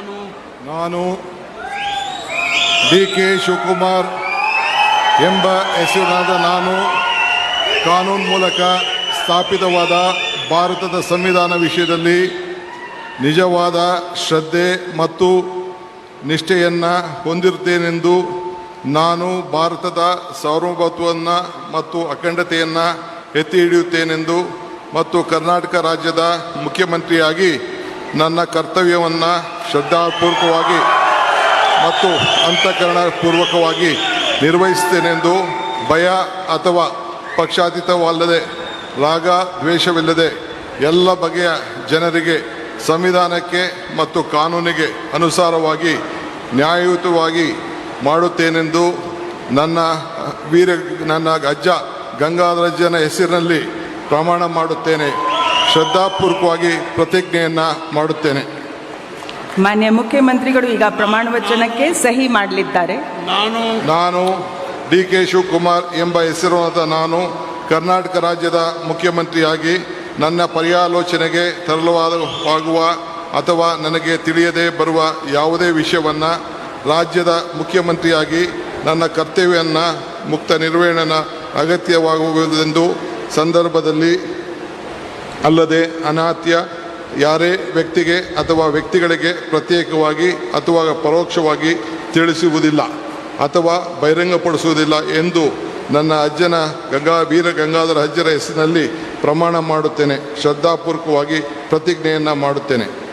ನಾನು ಡಿ.ಕೆ. ಶಿವಕುಮಾರ್ ಎಂಬ ಹೆಸರಿನಾದ ನಾನು ಕಾನೂನು ಮೂಲಕ ಸ್ಥಾಪಿತವಾದ ಭಾರತದ ಸಂವಿಧಾನ ವಿಷಯದಲ್ಲಿ ನಿಜವಾದ ಶ್ರದ್ಧೆ ಮತ್ತು ನಿಷ್ಠೆಯನ್ನು ಹೊಂದಿರುತ್ತೇನೆಂದು ನಾನು ಭಾರತದ ಸಾರ್ವಭೌಮತ್ವವನ್ನು ಮತ್ತು ಅಖಂಡತೆಯನ್ನು ಎತ್ತಿ ಹಿಡಿಯುತ್ತೇನೆಂದು ಮತ್ತು ಕರ್ನಾಟಕ ರಾಜ್ಯದ ಮುಖ್ಯಮಂತ್ರಿಯಾಗಿ ನನ್ನ ಕರ್ತವ್ಯವನ್ನು ಶ್ರದ್ಧಾಪೂರ್ವಕವಾಗಿ ಮತ್ತು ಅಂತಃಕರಣಪೂರ್ವಕವಾಗಿ ನಿರ್ವಹಿಸುತ್ತೇನೆಂದು ಭಯ ಅಥವಾ ಪಕ್ಷಾತೀತವಲ್ಲದೆ ರಾಗ ದ್ವೇಷವಿಲ್ಲದೆ ಎಲ್ಲ ಬಗೆಯ ಜನರಿಗೆ ಸಂವಿಧಾನಕ್ಕೆ ಮತ್ತು ಕಾನೂನಿಗೆ ಅನುಸಾರವಾಗಿ ನ್ಯಾಯಯುತವಾಗಿ ಮಾಡುತ್ತೇನೆಂದು ನನ್ನ ಅಜ್ಜ ಗಂಗಾಧರಜ್ಜನ ಹೆಸರಿನಲ್ಲಿ ಪ್ರಮಾಣ ಮಾಡುತ್ತೇನೆ. ಶ್ರದ್ಧಾಪೂರ್ವಕವಾಗಿ ಪ್ರತಿಜ್ಞೆಯನ್ನು ಮಾಡುತ್ತೇನೆ. ಮಾನ್ಯ ಮುಖ್ಯಮಂತ್ರಿಗಳು ಈಗ ಪ್ರಮಾಣ ವಚನಕ್ಕೆ ಸಹಿ ಮಾಡಲಿದ್ದಾರೆ. ನಾನು ಡಿ.ಕೆ. ಶಿವಕುಮಾರ್ ಎಂಬ ಹೆಸರಿನ ನಾನು ಕರ್ನಾಟಕ ರಾಜ್ಯದ ಮುಖ್ಯಮಂತ್ರಿಯಾಗಿ ನನ್ನ ಪರ್ಯಾಲೋಚನೆಗೆ ತರಲಾಗುವ ಅಥವಾ ನನಗೆ ತಿಳಿಯದೇ ಬರುವ ಯಾವುದೇ ವಿಷಯವನ್ನು ರಾಜ್ಯದ ಮುಖ್ಯಮಂತ್ರಿಯಾಗಿ ನನ್ನ ಕರ್ತವ್ಯವನ್ನು ಮುಕ್ತ ನಿರ್ವಹಣೆ ಅಗತ್ಯವಾಗುವುದೆಂದು ಸಂದರ್ಭದಲ್ಲಿ ಅಲ್ಲದೆ ಅನಾತ್ಯ ಯಾರೇ ವ್ಯಕ್ತಿಗೆ ಅಥವಾ ವ್ಯಕ್ತಿಗಳಿಗೆ ಪ್ರತ್ಯೇಕವಾಗಿ ಅಥವಾ ಪರೋಕ್ಷವಾಗಿ ತಿಳಿಸುವುದಿಲ್ಲ ಅಥವಾ ಬಹಿರಂಗಪಡಿಸುವುದಿಲ್ಲ ಎಂದು ನನ್ನ ಅಜ್ಜನ ವೀರ ಗಂಗಾಧರ ಅಜ್ಜರ ಹೆಸರಿನಲ್ಲಿ ಪ್ರಮಾಣ ಮಾಡುತ್ತೇನೆ. ಶ್ರದ್ಧಾಪೂರ್ವಕವಾಗಿ ಪ್ರತಿಜ್ಞೆಯನ್ನು ಮಾಡುತ್ತೇನೆ.